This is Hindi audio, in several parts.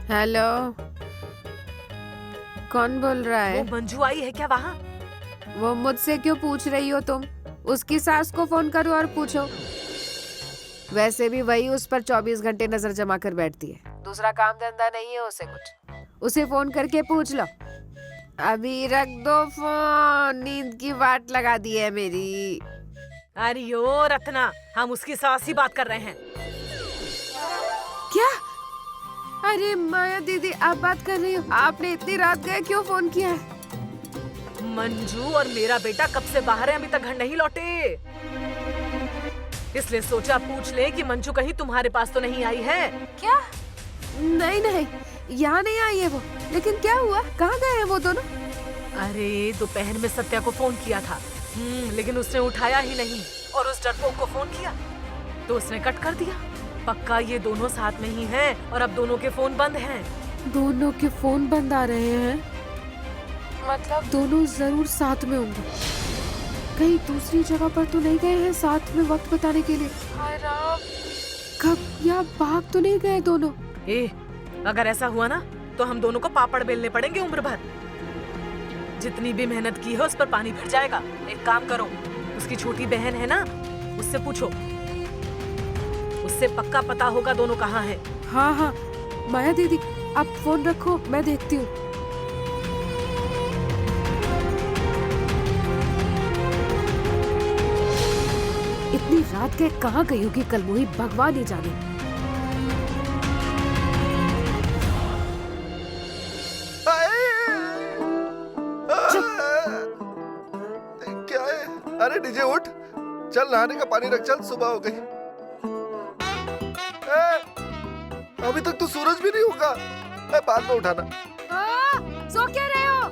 हेलो, कौन बोल रहा है? वो मंजू आई है क्या वहाँ? वो मुझसे क्यों पूछ रही हो तुम? उसकी सास को फोन करो और पूछो। वैसे भी वही उस पर 24 घंटे नजर जमा कर बैठती है, दूसरा काम धंधा नहीं है उसे कुछ। उसे फोन करके पूछ लो। अभी रख दो फोन, नींद की वाट लगा दी है मेरी। अरे ओ रत्ना, हम उसकी सास ही बात कर रहे हैं। क्या? अरे माया दीदी, आप बात कर रही हो? आपने इतनी रात गए क्यों फोन किया है? मंजू और मेरा बेटा कब से बाहर है, अभी तक घर नहीं लौटे, इसलिए सोचा पूछ ले कि मंजू कहीं तुम्हारे पास तो नहीं आई है क्या? नहीं नहीं, यहाँ नहीं आई है वो। लेकिन क्या हुआ, कहाँ गए हैं वो दोनों? अरे दोपहर में सत्या को फोन किया था, लेकिन उसने उठाया ही नहीं, और उस डरपोक को फोन किया तो उसने कट कर दिया। पक्का ये दोनों साथ में ही हैं और अब दोनों के फोन बंद हैं। दोनों के फोन बंद आ रहे हैं? मतलब दोनों जरूर साथ में होंगे, कहीं दूसरी जगह पर तो नहीं गए हैं साथ में वक्त बिताने के लिए? कब या भाग तो नहीं गए दोनों? अगर ऐसा हुआ ना तो हम दोनों को पापड़ बेलने पड़ेंगे उम्र भर। जितनी भी मेहनत की है उस पर पानी फिर जाएगा। एक काम करो, उसकी छोटी बहन है ना, उससे पूछो, उससे पक्का पता होगा दोनों कहाँ हैं। हाँ हाँ माया दीदी, आप फोन रखो, मैं देखती हूँ। इतनी रात गए कहाँ गई होगी कलमोही, भगवान ही जाने। क्या है? अरे डीजे उठ, चल नहाने का पानी रख, चल सुबह हो गई। अभी तक तो सूरज भी नहीं होगा, बाद में उठाना। सो क्या रहे हो?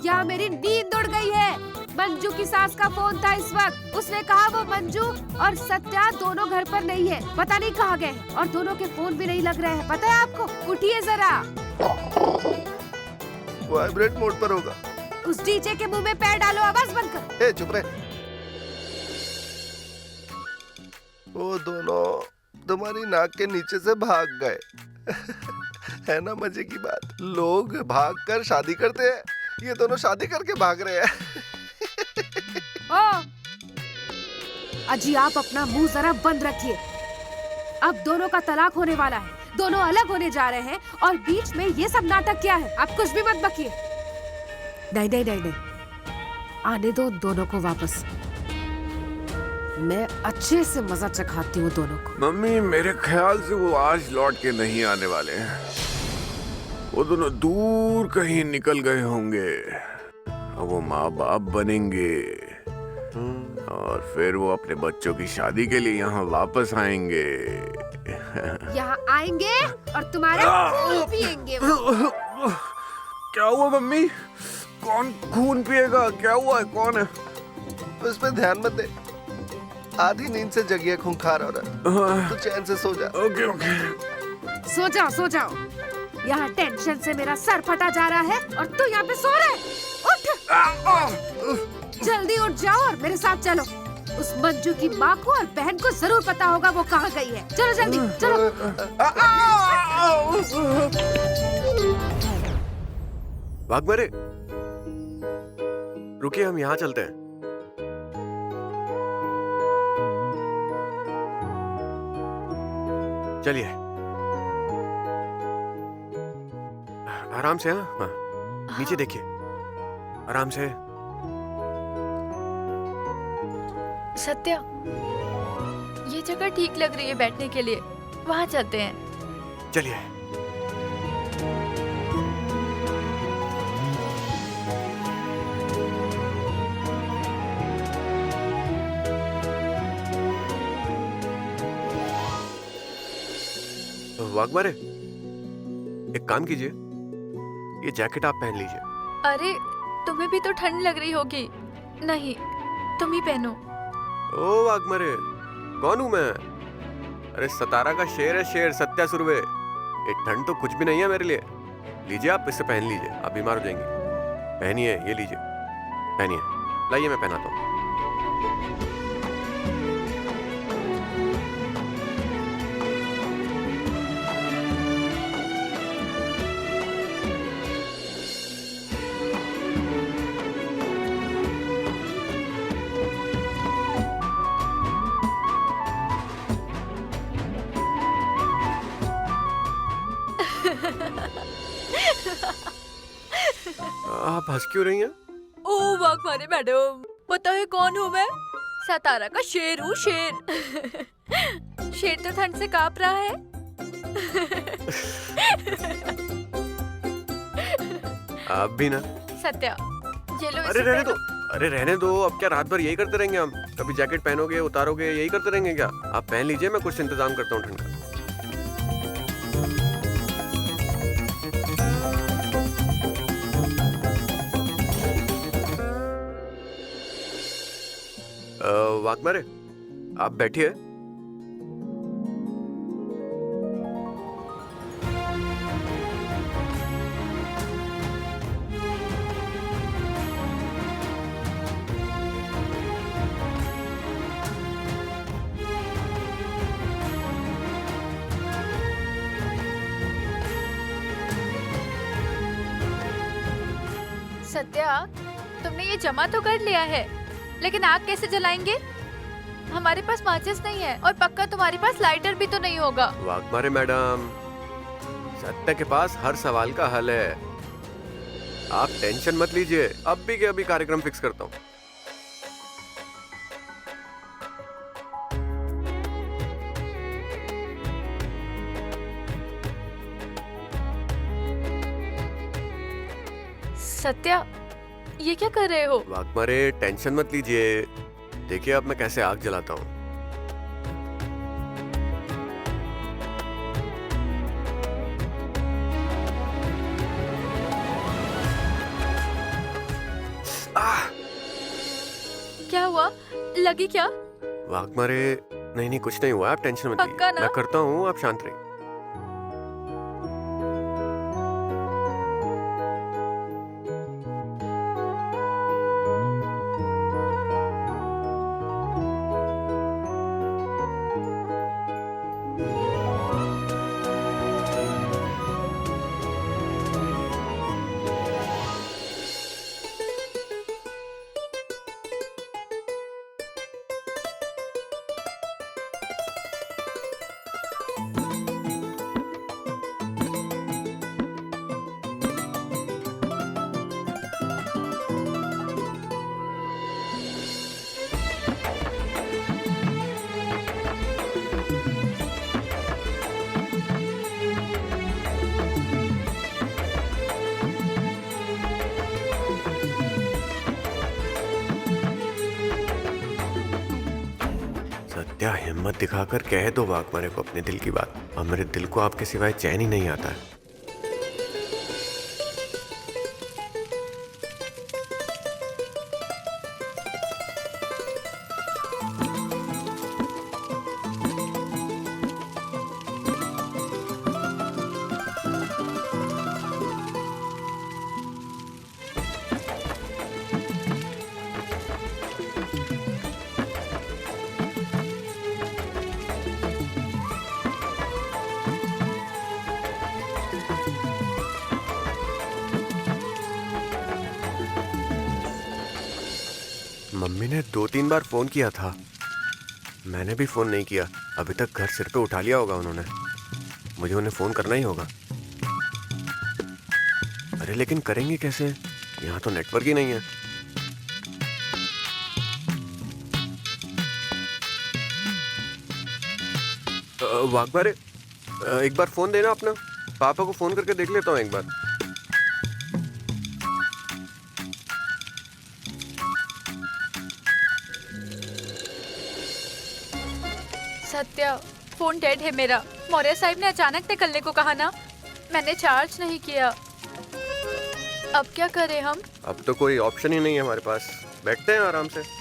क्या मेरी नींद उड़ गई है? मंजू की सास का फोन था इस वक्त, उसने कहा वो मंजू और सत्या दोनों घर पर नहीं है, पता नहीं कहाँ गए, और दोनों के फोन भी नहीं लग रहे हैं। पता है आपको? उठिए जरा। वाइब्रेट मोड पर होगा। उस डीजे के मुंह में पैर डालो, आवाज बंद कर। ए चुप रहे। वो दोनों तुम्हारी नाक के नीचे से भाग गए। है ना मजे की बात? लोग भाग कर शादी करते हैं, ये दोनों शादी करके भाग रहे हैं। ओ, अजी आप अपना मुंह जरा बंद रखिए। अब दोनों का तलाक होने वाला है, दोनों अलग होने जा रहे हैं, और बीच में ये सब नाटक क्या है? आप कुछ भी मत बकिए। नहीं नहीं नहीं नहीं, आने दो दोनों को वापस, मैं अच्छे से मजा चखाती हूँ दोनों को। मम्मी, मेरे ख्याल से वो आज लौट के नहीं आने वाले हैं। वो दोनों दूर कहीं निकल गए होंगे, वो माँ बाप बनेंगे और फिर वो अपने बच्चों की शादी के लिए यहाँ वापस आएंगे। यहाँ आएंगे और तुम्हारा खून पिएंगे वो। क्या हुआ मम्मी? कौन खून पिएगा? क्या हुआ है? कौन है? उस पे ध्यान मत दे, आधी नींद से जगी है खूंखार औरत, तो चैन से सो जा। Okay okay. सो जाओ सो जाओ, यहाँ टेंशन से मेरा सर फटा जा रहा है और तू यहाँ पे सो रहा है। उठ, जल्दी उठ जाओ और मेरे साथ चलो। उस मंजू की माँ को और बहन को जरूर पता होगा वो कहाँ गई है। चलो जल्दी चलो। वाघमरे, रुकिए, हम यहाँ चलते हैं। चलिए, आराम से। हाँ, नीचे देखिए, आराम से। सत्या, ये जगह ठीक लग रही है बैठने के लिए, वहाँ चलते हैं। चलिए। वाघमारे, एक काम कीजिए, ये जैकेट आप पहन लीजिए। अरे तुम्हें भी तो ठंड लग रही होगी। नहीं, तुम ही पहनो। ओ वाघमारे, कौन हूँ मैं? अरे सतारा का शेर है, शेर, सत्या सुरवे। ये ठंड तो कुछ भी नहीं है मेरे लिए। लीजिए, आप इससे पहन लीजिए, आप बीमार हो जाएंगे। पहनिए, ये लीजिए, पहनिए। लाइए, मैं पहनाता हूँ। आप हंस क्यों रही हैं? ओ वाघमारे मैडम, पता है कौन हूँ मैं? सतारा का शेर हूँ, शेर। शेर तो ठंड से कांप रहा है। आप भी ना। सत्या, ये लो। अरे इसे रहने दो, पहनो। अरे रहने दो। अब क्या रात भर यही करते रहेंगे हम? कभी जैकेट पहनोगे, उतारोगे, यही करते रहेंगे क्या? आप पहन लीजिए, मैं कुछ इंतजाम करता हूँ ठंड का। वाघमारे, आप बैठिए। सत्या, तुमने ये जमा तो कर लिया है, लेकिन आग कैसे जलाएंगे? हमारे पास माचिस नहीं है और पक्का तुम्हारे पास लाइटर भी तो नहीं होगा। वाघमारे मैडम, सत्य के पास हर सवाल का हल है। आप टेंशन मत लीजिए, अब भी के अभी कार्यक्रम फिक्स करता हूँ। सत्या, ये क्या कर रहे हो? वाघमारे, टेंशन मत लीजिए। देखिए अब मैं कैसे आग जलाता हूँ। क्या हुआ? लगी क्या? वाघमारे, नहीं नहीं, कुछ नहीं हुआ, आप टेंशन मत पक्का लीजिए। ना? मैं करता हूँ, आप शांत रहिए। सत्या, हिम्मत दिखाकर कह दो वाघमारे को अपने दिल की बात। और मेरे दिल को आपके सिवाय चैन ही नहीं आता है। मम्मी ने 2-3 बार फोन किया था, मैंने भी फोन नहीं किया। अभी तक घर सिर पे उठा लिया होगा उन्होंने। मुझे उन्हें फोन करना ही होगा। अरे लेकिन करेंगे कैसे? यहाँ तो नेटवर्क ही नहीं है। वाघमारे, एक बार फोन देना अपना। पापा को फोन करके देख लेता हूँ एक बार। सत्या, फोन डेड है मेरा। मौर्य साहब ने अचानक निकलने को कहा ना, मैंने चार्ज नहीं किया। अब क्या करें हम? अब तो कोई ऑप्शन ही नहीं है हमारे पास। बैठते हैं आराम से।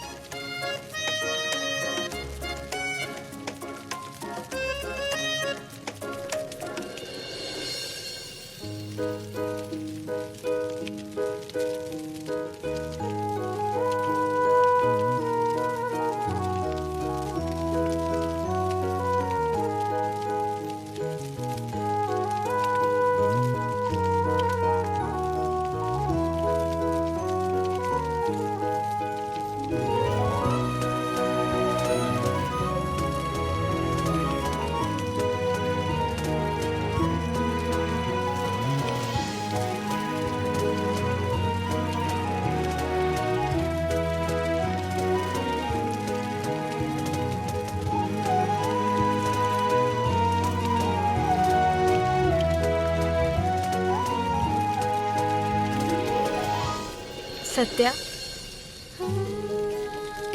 सत्या,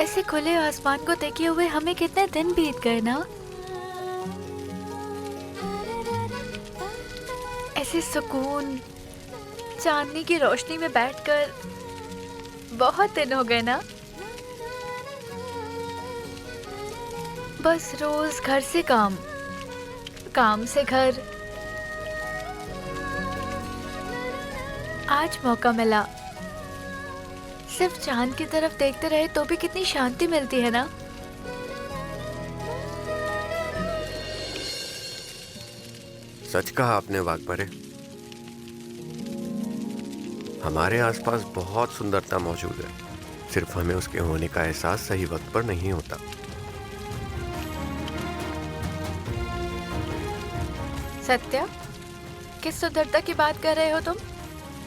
ऐसे खुले आसमान को देखे हुए हमें कितने दिन बीत गए ना। ऐसे सुकून चांदनी की रोशनी में बैठकर बहुत दिन हो गए ना। बस रोज घर से काम, काम से घर। आज मौका मिला, सिर्फ चांद की तरफ देखते रहे तो भी कितनी शांति मिलती है ना। सच कहा आपने वाघबरे। हमारे आसपास बहुत सुंदरता मौजूद है, सिर्फ हमें उसके होने का एहसास सही वक्त पर नहीं होता। सत्या, किस सुंदरता की बात कर रहे हो तुम,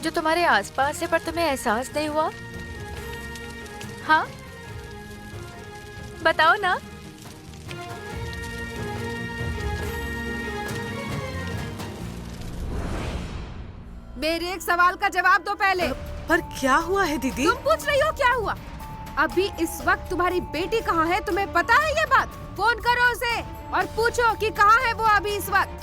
जो तुम्हारे आसपास है पर तुम्हें एहसास नहीं हुआ? हाँ, बताओ ना। मेरे एक सवाल का जवाब दो पहले। पर क्या हुआ है दीदी? तुम पूछ रही हो क्या हुआ? अभी इस वक्त तुम्हारी बेटी कहाँ है, तुम्हें पता है ये बात? फोन करो उसे और पूछो कि कहाँ है वो अभी इस वक्त।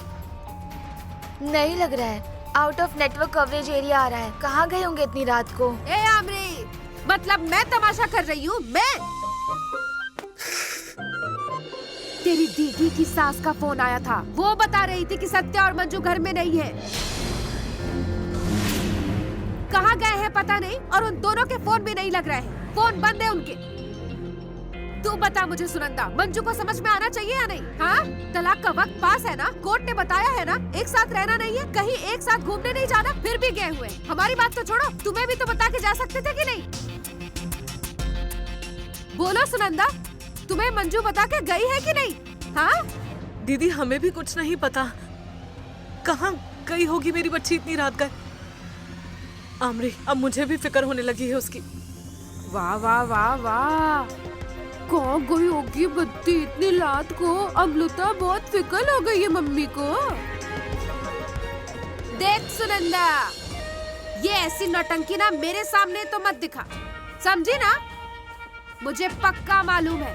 नहीं लग रहा है, out of network coverage area आ रहा है। कहाँ गए होंगे इतनी रात को? ए आमरी, मतलब मैं तमाशा कर रही हूँ? मैं तेरी दीदी की सास का फोन आया था, वो बता रही थी कि सत्या और मंजू घर में नहीं है। कहाँ गए हैं पता नहीं, और उन दोनों के फोन भी नहीं लग रहे हैं, फोन बंद है उनके। तू बता मुझे सुनंदा, मंजू को समझ में आना चाहिए या नहीं? हाँ, तलाक का वक्त पास है ना, कोर्ट ने बताया है ना, एक साथ रहना नहीं है, कहीं एक साथ घूमने नहीं जाना, फिर भी गए हुए। हमारी बात तो छोड़ो, तुम्हें भी तो बता के जा सकते थे कि नहीं? बोलो सुनंदा, तुम्हें मंजू बता के गई है कि नहीं? हाँ दीदी, हमें भी कुछ नहीं पता, कहाँ गई होगी मेरी बच्ची इतनी रात गए। आमरी, अब मुझे भी फिक्र होने लगी है उसकी। वाह वाह वाह वाह, कहाँ गई होगी बच्ची इतनी रात को? अमृता बहुत फिक्र हो गई है मम्मी को। देख सुनंदा, ये ऐसी नौटंकी ना मेरे सामने तो मत दिखा, समझी ना? मुझे पक्का मालूम है,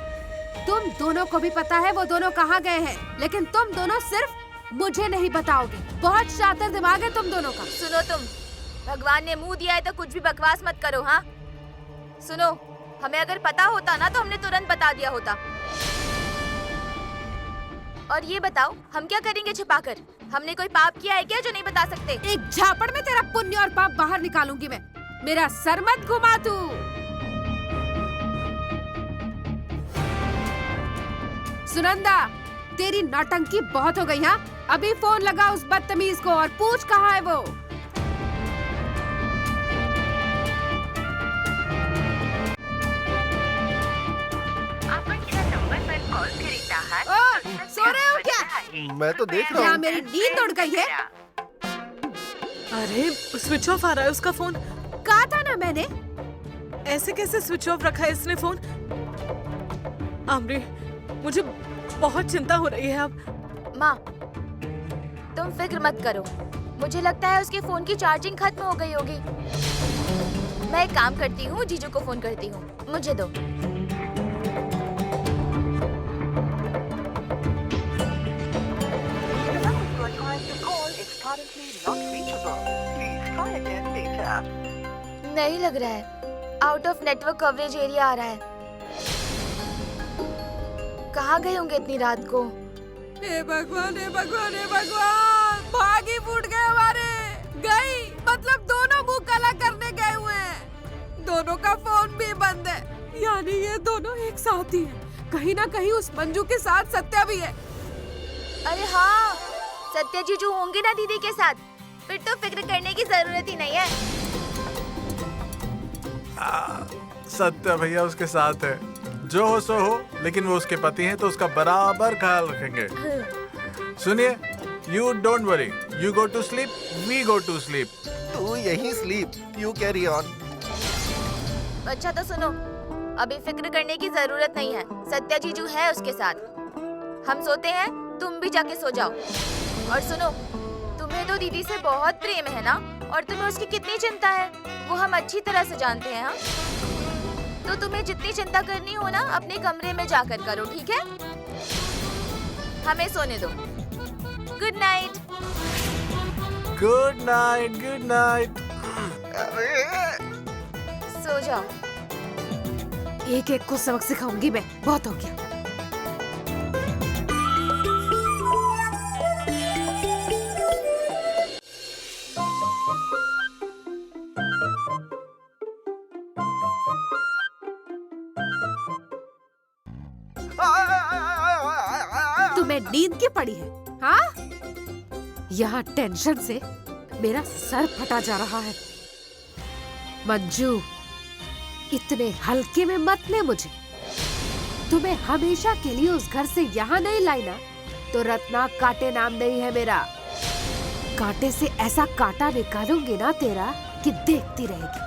तुम दोनों को भी पता है वो दोनों कहाँ गए हैं, लेकिन तुम दोनों सिर्फ मुझे नहीं बताओगे। बहुत शातिर दिमाग है तुम दोनों का। सुनो तुम, भगवान ने मुंह दिया है तो कुछ भी बकवास मत करो। हाँ सुनो, हमें अगर पता होता ना तो हमने तुरंत बता दिया होता। और ये बताओ, हम क्या करेंगे छुपाकर? हमने कोई पाप किया है क्या जो नहीं बता सकते? एक झापड़ में तेरा पुण्य और पाप बाहर निकालूंगी मैं। मेरा सर मत घुमा तू। सुनंदा, तेरी नौटंकी बहुत हो गई। हाँ, अभी फोन लगा उस बदतमीज को और पूछ कहाँ है वो। सो रहे हो क्या? मैं तो देख रहा क्या हूँ। मेरी नींद उड़ गई है? अरे स्विच ऑफ आ रहा है उसका फोन। कहा था ना मैंने। ऐसे कैसे स्विच ऑफ रखा है इसने फोन? आमरी, मुझे बहुत चिंता हो रही है अब। माँ, तुम फिक्र मत करो, मुझे लगता है उसके फोन की चार्जिंग खत्म हो गई होगी। मैं एक काम करती हूँ, जीजू को फोन करती हूँ, मुझे दो। नहीं लग रहा है, out of network coverage area आ रहा है। कहाँ गए होंगे इतनी रात को? हे भगवान, हे भगवान, हे भगवान, भाग ही फूट गए हमारे। गई मतलब दोनों मुंह काला करने गए हुए हैं, दोनों का फोन भी बंद है, यानी ये दोनों एक साथ ही हैं। कहीं ना कहीं उस मंजू के साथ सत्या भी है। अरे हाँ, सत्या जीजू होंगे ना दीदी के साथ, फिर तो फिक्र करने की जरूरत ही नहीं है। सत्या भैया उसके साथ है, जो हो सो हो, लेकिन वो उसके पति हैं तो उसका बराबर ख्याल रखेंगे। सुनिए, you don't worry, you go to sleep, we go to sleep. तू यही स्लीप, यू कैरी ऑन। अच्छा तो सुनो, अभी फिक्र करने की जरूरत नहीं है, सत्या जीजू है उसके साथ। हम सोते हैं, तुम भी जाके सो जाओ। और सुनो, तुम्हें तो दीदी से बहुत प्रेम है ना? और तुम्हें उसकी कितनी चिंता है वो हम अच्छी तरह से जानते हैं। हाँ, तो तुम्हें जितनी चिंता करनी हो ना अपने कमरे में जाकर करो, ठीक है? हमें सोने दो। Good night. Good night, good night. सो जाओ। एक एक को सबक सिखाऊंगी मैं, बहुत हो गया। तुम्हें नींद की पड़ी है? हाँ, यहाँ टेंशन से मेरा सर फटा जा रहा है। मंजू, इतने हल्के में मत ले मुझे। तुम्हें हमेशा के लिए उस घर से यहाँ नहीं लाई ना, तो रत्ना काटे नाम नहीं है मेरा। कांटे से ऐसा कांटा निकालूंगी ना तेरा कि देखती रहेगी।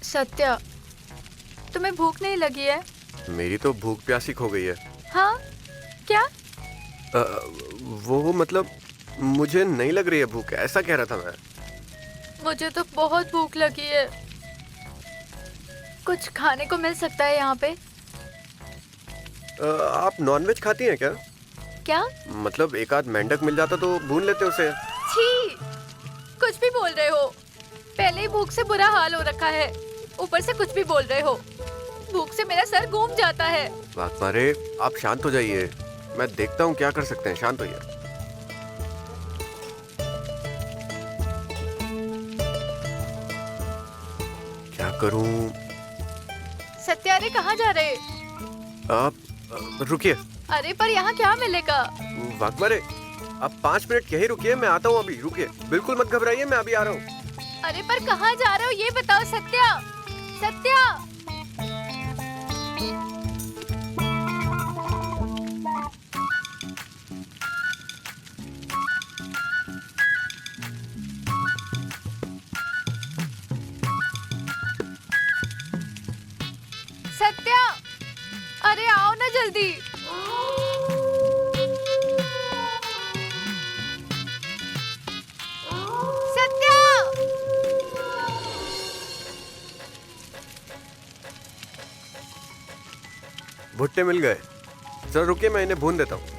सत्या, तुम्हें भूख नहीं लगी है? मेरी तो भूख प्यासी खो गई है। हाँ, क्या? वो मतलब मुझे नहीं लग रही है भूख, ऐसा कह रहा था मैं। मुझे तो बहुत भूख लगी है। कुछ खाने को मिल सकता है यहाँ पे? आप नॉनवेज खाती हैं क्या? क्या? मतलब एक आध मेंढक मिल जाता तो भून लेते उसे। छी, कुछ भी बोल रहे हो। पहले ही भूख से बुरा हाल हो रखा है, ऊपर से कुछ भी बोल रहे हो। भूख से मेरा सर घूम जाता है। वाकमारे, आप शांत हो जाइए, मैं देखता हूँ क्या कर सकते हैं। शांत होइए। क्या करूँ? सत्या, अरे कहाँ जा रहे? आप रुकिए। अरे पर यहाँ क्या मिलेगा? वाकमारे, आप 5 मिनट यहीं रुकिए, मैं आता हूँ अभी। रुकिए, बिल्कुल मत घबराइए, मैं अभी आ रहा हूँ। अरे पर कहाँ जा रहे हो ये बताओ सत्या। सत्या, सत्या, अरे आओ ना जल्दी। सत्या, भुट्टे मिल गए। सर रुकिए, मैं इन्हें भून देता हूँ।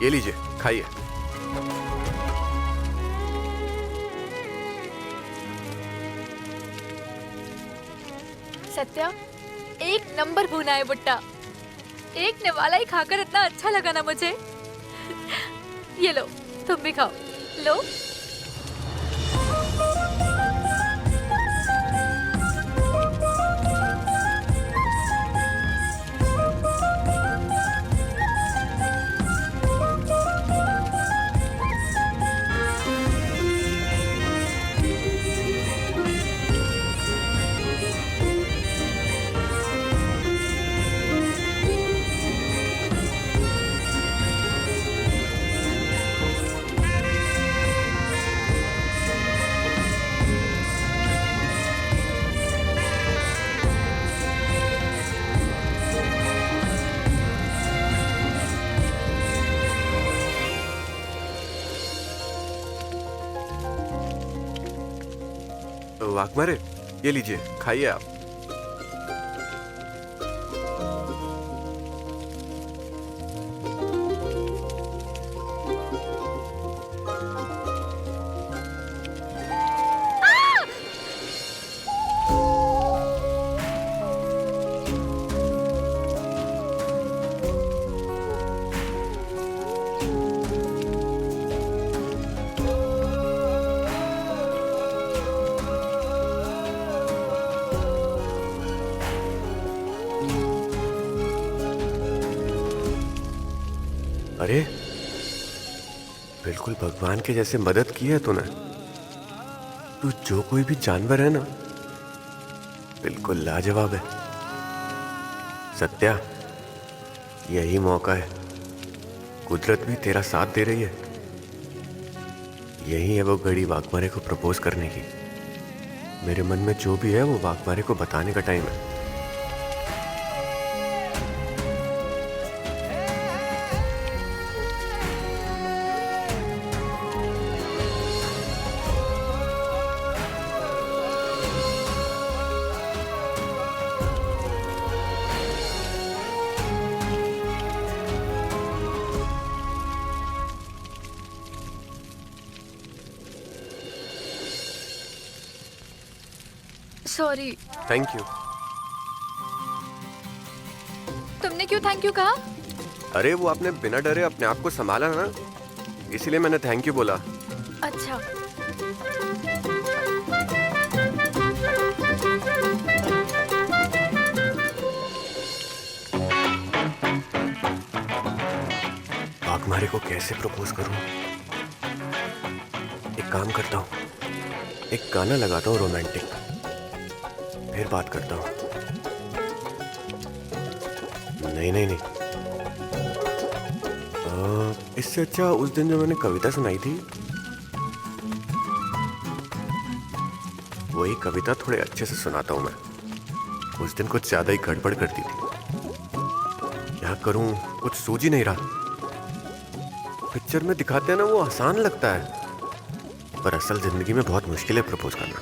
ये लीजिए, खाइए। सत्या, एक नंबर भुना है भुट्टा। एक निवाला ही खाकर इतना अच्छा लगा ना मुझे। ये लो, तुम भी खाओ। लो। वाघमारे, ये लीजिए, खाइए आप। अरे बिल्कुल भगवान के जैसे मदद की है तूने। तू जो कोई भी जानवर है ना, बिल्कुल लाजवाब है। सत्या, यही मौका है, कुदरत भी तेरा साथ दे रही है। यही है वो घड़ी वाघमारे को प्रपोज करने की। मेरे मन में जो भी है वो वाघमारे को बताने का टाइम है। सॉरी। Thank you. तुमने क्यों थैंक यू कहा? अरे वो आपने बिना डरे अपने आप को संभाला ना, इसीलिए मैंने थैंक यू बोला। अच्छा। वाघमारे को कैसे प्रपोज करूं? एक काम करता हूं, एक गाना लगाता हूं रोमांटिक, फिर बात करता हूं। नहीं, इससे अच्छा उस दिन जो मैंने कविता सुनाई थी, वही कविता थोड़े अच्छे से सुनाता हूं मैं। उस दिन कुछ ज्यादा ही गड़बड़ करती थी। क्या करूं, कुछ सूझ ही नहीं रहा। पिक्चर में दिखाते हैं ना, वो आसान लगता है, पर असल जिंदगी में बहुत मुश्किल है प्रपोज करना।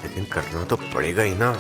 लेकिन करना तो पड़ेगा ही ना।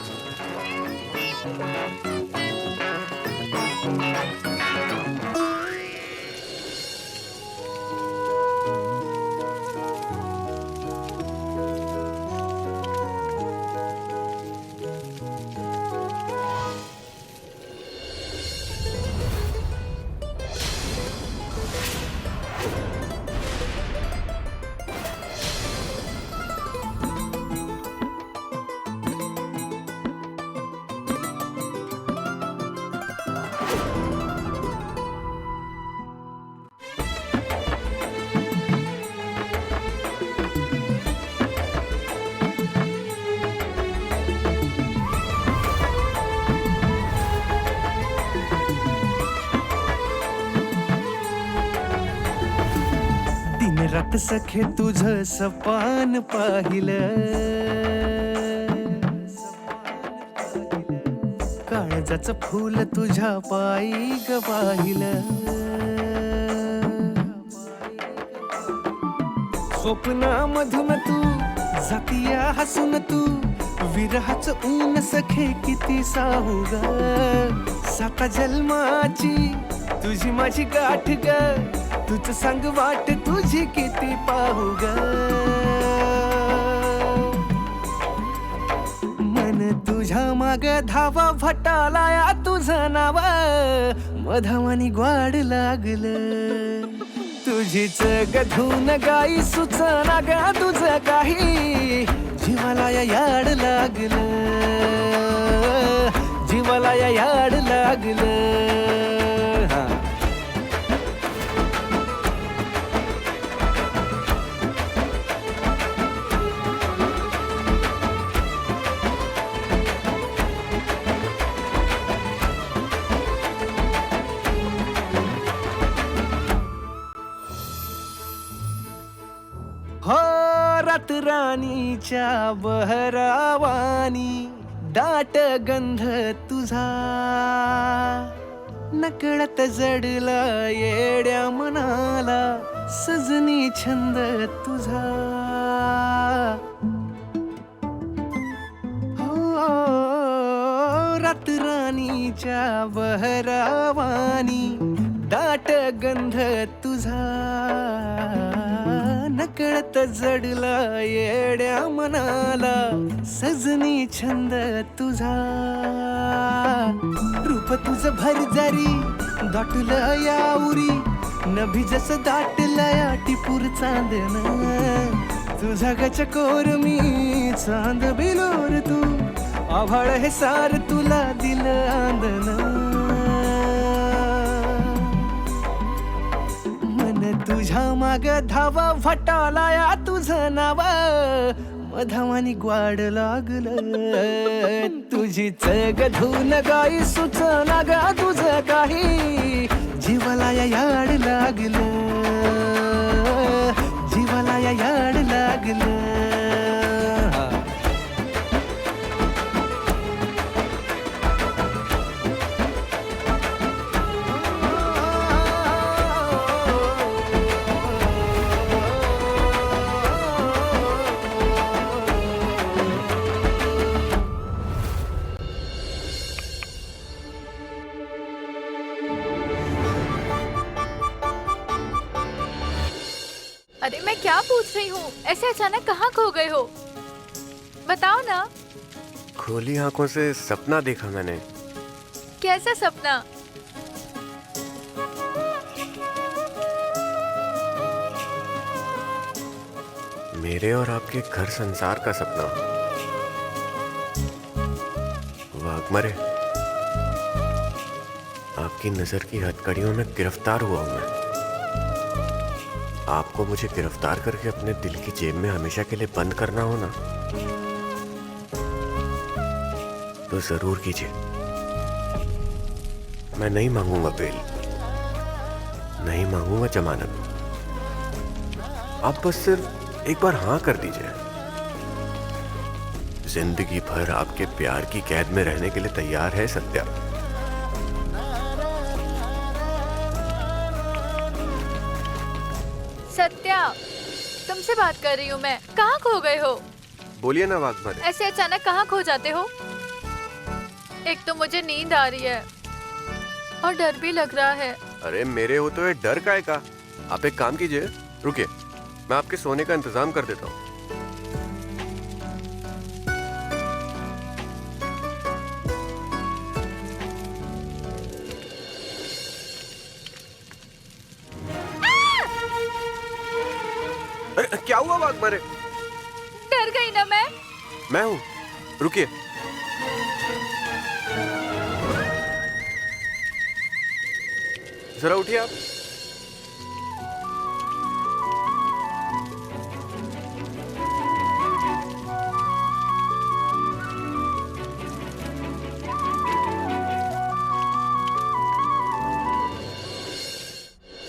रात सखे तुझं सपान पाहिलं, काळजाचं फूल तुझ्या पायी ग पाहिलं. स्वप्नामधून तू जातीया हसून तू, विरहाचं ऊन सखे किती साहू ग. 7 जन्माची तुझी माझी गाठ ग, तुझ सांग वाट तुझी किती पाहू ग. मन तुझ्या माग धावा भटालाया तुझं नाव, मधावानी ग्वाड लागलं. तुझीच गधून गाई सुचना ग तुझं काही, जीवाला या याड लागलं, जीवाला या याड लागलं. हो रात राणीच्या बहरावानी, दाट गंध तुझा नकळत जडला येड्या मनाला. सजनी छंद तुझा राणीच्या बहरावानी दाट गंध तुझा नकळत जडला येड्या मनाला सजनी छंद तुझा रूप तुझं भरजरी दाटलं याउरी नभी जसं दाटलं या टिपूर चांदन तुझा गचकोर मी चांद बिलोर तू आभाळ हे सार तुला दिलं आंदन मन तुझ्या माग धावा भटाला या तुझं नाव मधावानी ग्वाड लागलं तुझी चग धुन गाई सुचना गा तुझं काही जीवाला या याड लागलं जीवाला या याड लागलं अरे मैं क्या पूछ रही हूँ, ऐसे अचानक कहाँ खो गए हो? बताओ ना। खोली आंखों से सपना देखा मैंने। कैसा सपना? मेरे और आपके घर संसार का सपना। वाघमरे, आपकी नजर की हथकड़ियों में गिरफ्तार हुआ हूं मैं। आपको मुझे गिरफ्तार करके अपने दिल की जेब में हमेशा के लिए बंद करना हो ना, तो जरूर कीजिए। मैं नहीं मांगूंगा बेल, नहीं मांगूंगा जमानत। आप बस सिर्फ एक बार हाँ कर दीजिए। जिंदगी भर आपके प्यार की कैद में रहने के लिए तैयार है सत्या। सत्या, तुमसे बात कर रही हूँ मैं। कहाँ खो गए हो? बोलिए ना वाघमरे। ऐसे अचानक कहाँ खो जाते हो? एक तो मुझे नींद आ रही है और डर भी लग रहा है। अरे मेरे हो तो ये डर काहे का? आप एक काम कीजिए, रुकिए, मैं आपके सोने का इंतजाम कर देता हूँ। अरे क्या हुआ वाघमरे? डर गई ना मैं हूँ, रुकिए। जरा उठिए आप।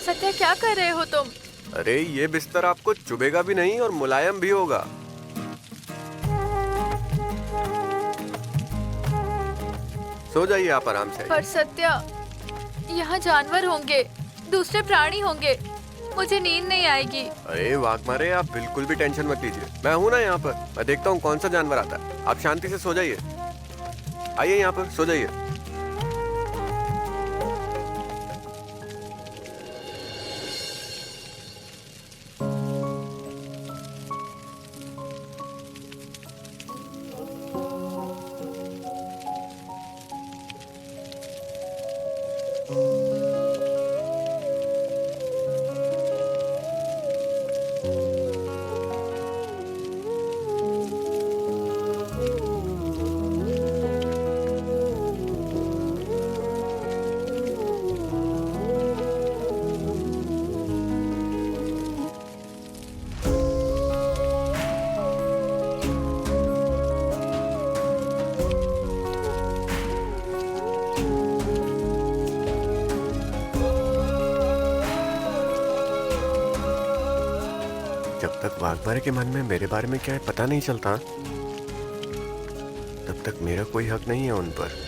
सत्या, क्या कर रहे हो तुम? अरे ये बिस्तर आपको चुभेगा भी नहीं और मुलायम भी होगा। सो जाइए आप आराम से। पर सत्या, यहाँ जानवर होंगे, दूसरे प्राणी होंगे, मुझे नींद नहीं आएगी। अरे वाघमारे, आप बिल्कुल भी टेंशन मत लीजिए, मैं हूँ ना यहाँ पर। मैं देखता हूँ कौन सा जानवर आता है। आप शांति से सो जाइए। आइए यहाँ पर, सो जाइए। जब तक वाघमारे के मन में मेरे बारे में क्या है पता नहीं चलता, तब तक मेरा कोई हक नहीं है उन पर।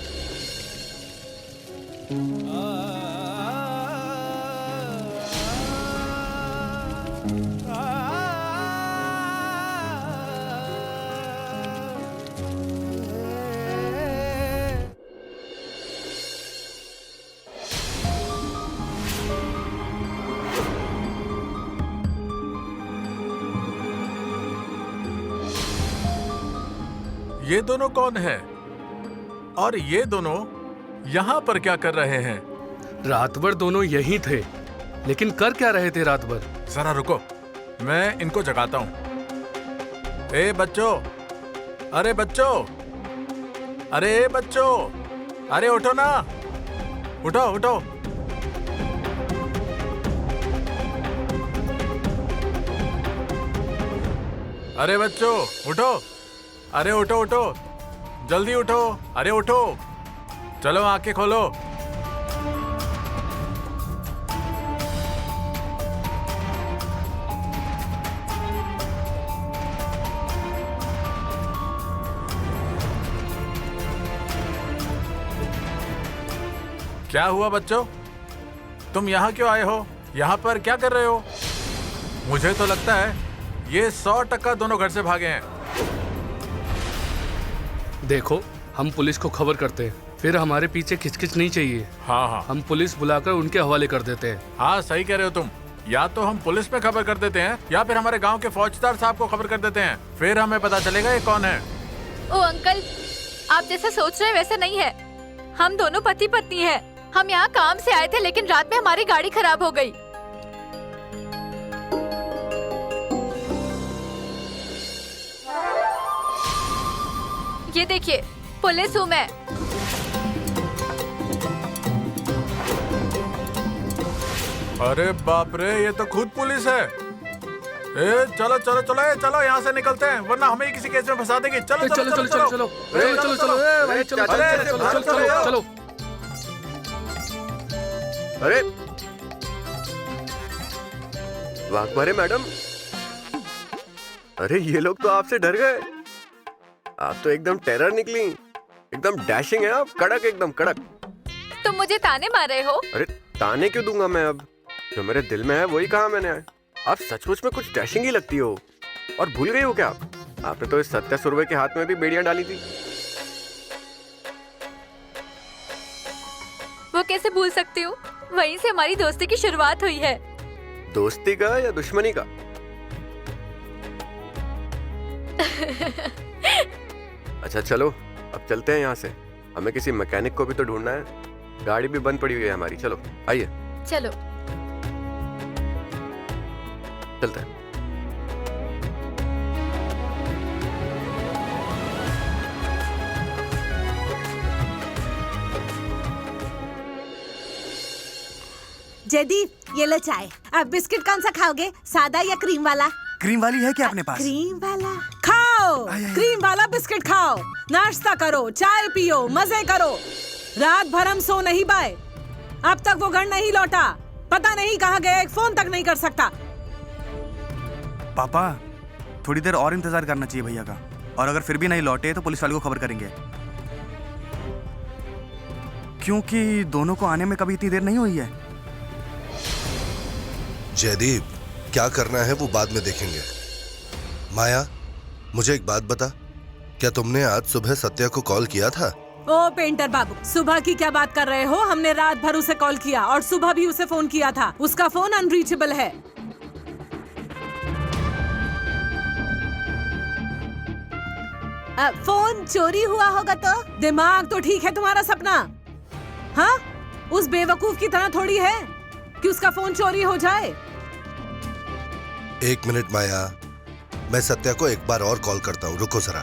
ये दोनों कौन है और ये दोनों यहाँ पर क्या कर रहे हैं? रात भर दोनों यहीं थे, लेकिन कर क्या रहे थे रात भर? जरा रुको, मैं इनको जगाता हूँ। ए बच्चों, अरे बच्चों, अरे बच्चों, अरे उठो ना, उठो उठो। अरे बच्चों उठो, अरे उठो उठो, जल्दी उठो, अरे उठो, चलो आंखें खोलो। क्या हुआ बच्चों, तुम यहाँ क्यों आए हो? यहाँ पर क्या कर रहे हो? मुझे तो लगता है ये 100% दोनों घर से भागे हैं। देखो, हम पुलिस को खबर करते हैं, फिर हमारे पीछे खिचखिच नहीं चाहिए। हाँ हाँ हम पुलिस बुलाकर उनके हवाले कर देते हैं। हाँ, सही कह रहे हो तुम। या तो हम पुलिस में खबर कर देते हैं या फिर हमारे गांव के फौजदार साहब को खबर कर देते हैं, फिर हमें पता चलेगा ये कौन है। ओ अंकल, आप जैसा सोच रहे हैं वैसा नहीं है। हम दोनों पति पत्नी हैं। हम यहाँ काम से आए थे, लेकिन रात में हमारी गाड़ी खराब हो गई। ये देखिए, पुलिस हूँ मैं। अरे बाप रे, ये तो खुद पुलिस है। ए चलो चलो चलो, चलो यहाँ से निकलते हैं, वरना हमें ही किसी केस में फंसा देगी। चलो चलो चलो चलो चलो चलो चलो भाई, चलो चलो चलो चलो। अरे वाह मारे मैडम, अरे ये लोग तो आपसे डर गए। आप तो एकदम टेरर निकली, एकदम डैशिंग है आप, कड़क, एकदम कड़क। तुम मुझे ताने मार रहे हो? अरे ताने क्यों दूंगा मैं, अब जो मेरे दिल में है वही कहा मैंने। आप सचमुच में कुछ डैशिंग ही लगती हो। और भूल गई हो क्या आप? आपने तो इस सत्या सुरवे के हाथ में भी बेड़ियां डाली थी। वो कैसे भूल सकती हूँ? वहीं से हमारी दोस्ती की शुरुआत हुई है। दोस्ती का या दुश्मनी का? अच्छा चलो, अब चलते हैं यहाँ से। हमें किसी मैकेनिक को भी तो ढूंढना है। गाड़ी भी बंद पड़ी हुई है हमारी। चलो आइए चलो चलते हैं। जयदीप, ये लो चाय। अब बिस्किट कौन सा खाओगे, सादा या क्रीम वाला? क्रीम वाली है क्या अपने पास? क्रीम वाला खाओ। क्रीम वाला बिस्किट खाओ, नाश्ता करो, चाय पियो, मजे करो। रात भर हम सो नहीं पाए, अब तक वो घर नहीं लौटा। पता नहीं कहाँ गया, एक फोन तक नहीं कर सकता। पापा, थोड़ी देर और इंतजार करना चाहिए भैया का, और अगर फिर भी नहीं लौटे तो पुलिस वाले को खबर करेंगे, क्योंकि दोनों को आने में कभी इतनी देर नहीं हुई है। जयदीप, क्या करना है वो बाद में देखेंगे। माया, मुझे एक बात बता, क्या तुमने आज सुबह सत्या को कॉल किया था? ओ पेंटर बाबू, सुबह की क्या बात कर रहे हो? हमने रात भर उसे कॉल किया और सुबह भी उसे फोन किया था। उसका फोन अनरीचेबल है। फोन चोरी हुआ होगा तो? दिमाग तो ठीक है तुम्हारा सपना? हाँ, उस बेवकूफ की तरह थोड़ी है कि उसका फोन चोरी हो जाए। एक मिनट माया, मैं सत्या को एक बार और कॉल करता हूँ, रुको जरा।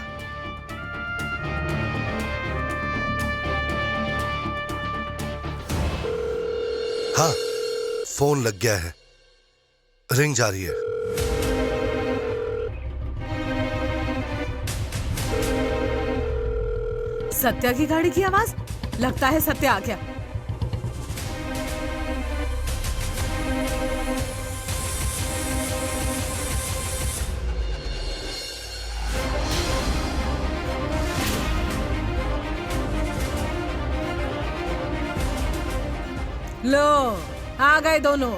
हाँ, फोन लग गया है, रिंग जा रही है। सत्या की गाड़ी की आवाज, लगता है सत्या आ गया। लो, आ गए दोनों।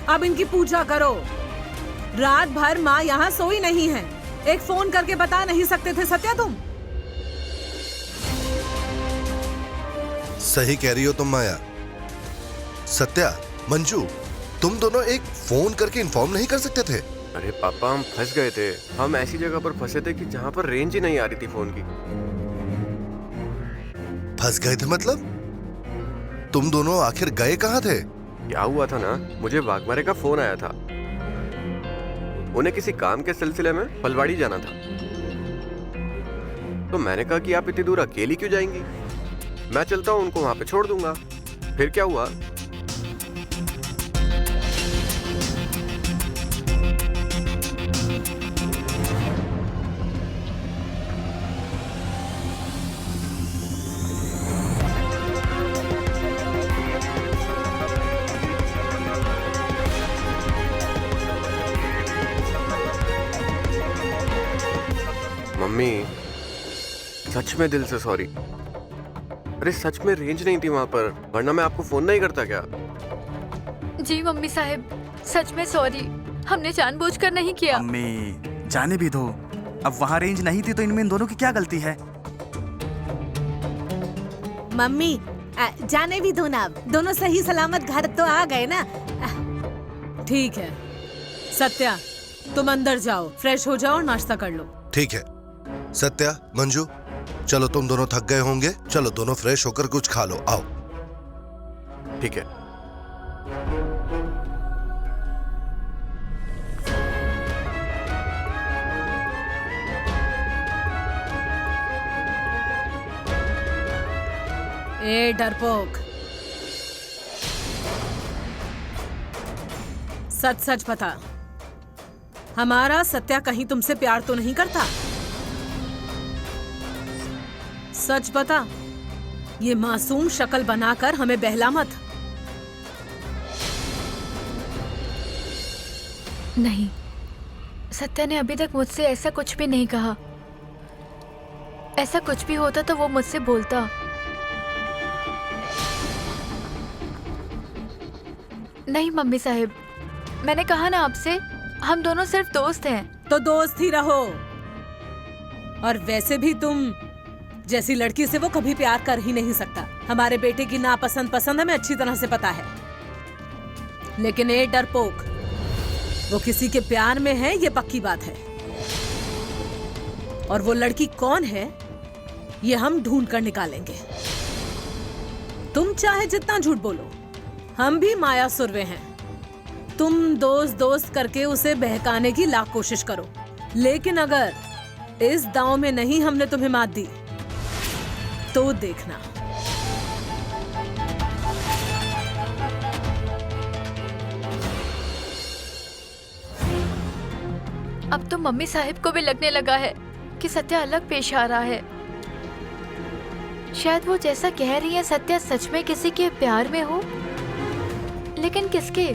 अब इनकी पूजा करो। रात भर माँ यहाँ सोई नहीं है। एक फोन करके बता नहीं सकते थे सत्या तुम? सही कह रही हो तुम माया। सत्या, मंजू, तुम दोनों एक फोन करके इन्फॉर्म नहीं कर सकते थे? अरे पापा, हम फंस गए थे। हम ऐसी जगह पर फंसे थे कि जहाँ पर रेंज ही नहीं आ रही थी फोन की। फंस गए थे मतलब? तुम दोनों आखिर गए कहाँ थे? क्या हुआ था ना, मुझे वाघमारे का फोन आया था। उन्हें किसी काम के सिलसिले में फलवाड़ी जाना था। तो मैंने कहा कि आप इतनी दूर अकेली क्यों जाएंगी, मैं चलता हूँ, उनको वहां पे छोड़ दूंगा। फिर क्या हुआ, मम्मी सच में दिल से सॉरी। अरे सच में रेंज नहीं थी वहां पर, वरना मैं आपको फोन नहीं करता क्या? जी मम्मी साहब, सच में सॉरी, हमने जानबूझकर नहीं किया। मम्मी जाने भी दो, अब वहाँ रेंज नहीं थी तो इनमें इन दोनों की क्या गलती है? मम्मी जाने भी दो ना, अब दोनों सही सलामत घर तो आ गए ना। ठीक है सत्या, तुम अंदर जाओ, फ्रेश हो जाओ और नाश्ता कर लो। ठीक है सत्या, मंजू, चलो तुम दोनों थक गए होंगे, चलो दोनों फ्रेश होकर कुछ खा लो, आओ। ठीक है। ए डरपोक, सच सच बता, हमारा सत्या कहीं तुमसे प्यार तो नहीं करता? सच बता, ये मासूम शक्ल बनाकर हमें बहला मत। नहीं, सत्या ने अभी तक मुझसे ऐसा कुछ भी नहीं कहा। ऐसा कुछ भी होता तो वो मुझसे बोलता। नहीं मम्मी साहब, मैंने कहा ना आपसे, हम दोनों सिर्फ दोस्त हैं। तो दोस्त ही रहो। और वैसे भी तुम जैसी लड़की से वो कभी प्यार कर ही नहीं सकता। हमारे बेटे की नापसंद पसंद हमें अच्छी तरह से पता है। लेकिन ये डरपोक, वो किसी के प्यार में है, ये पक्की बात है। और वो लड़की कौन है, ये हम ढूंढ कर निकालेंगे। तुम चाहे जितना झूठ बोलो, हम भी माया सुरवे हैं। तुम दोस्त दोस्त करके उसे बहकाने की लाख कोशिश करो, लेकिन अगर इस दांव में नहीं हमने तुम्हें मात दी तो देखना। अब तो मम्मी साहब को भी लगने लगा है कि सत्या अलग पेश आ रहा है। शायद वो जैसा कह रही है सत्या सच में किसी के प्यार में हो, लेकिन किसके?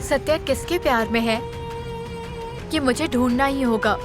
सत्या किसके प्यार में है, ये मुझे ढूंढना ही होगा।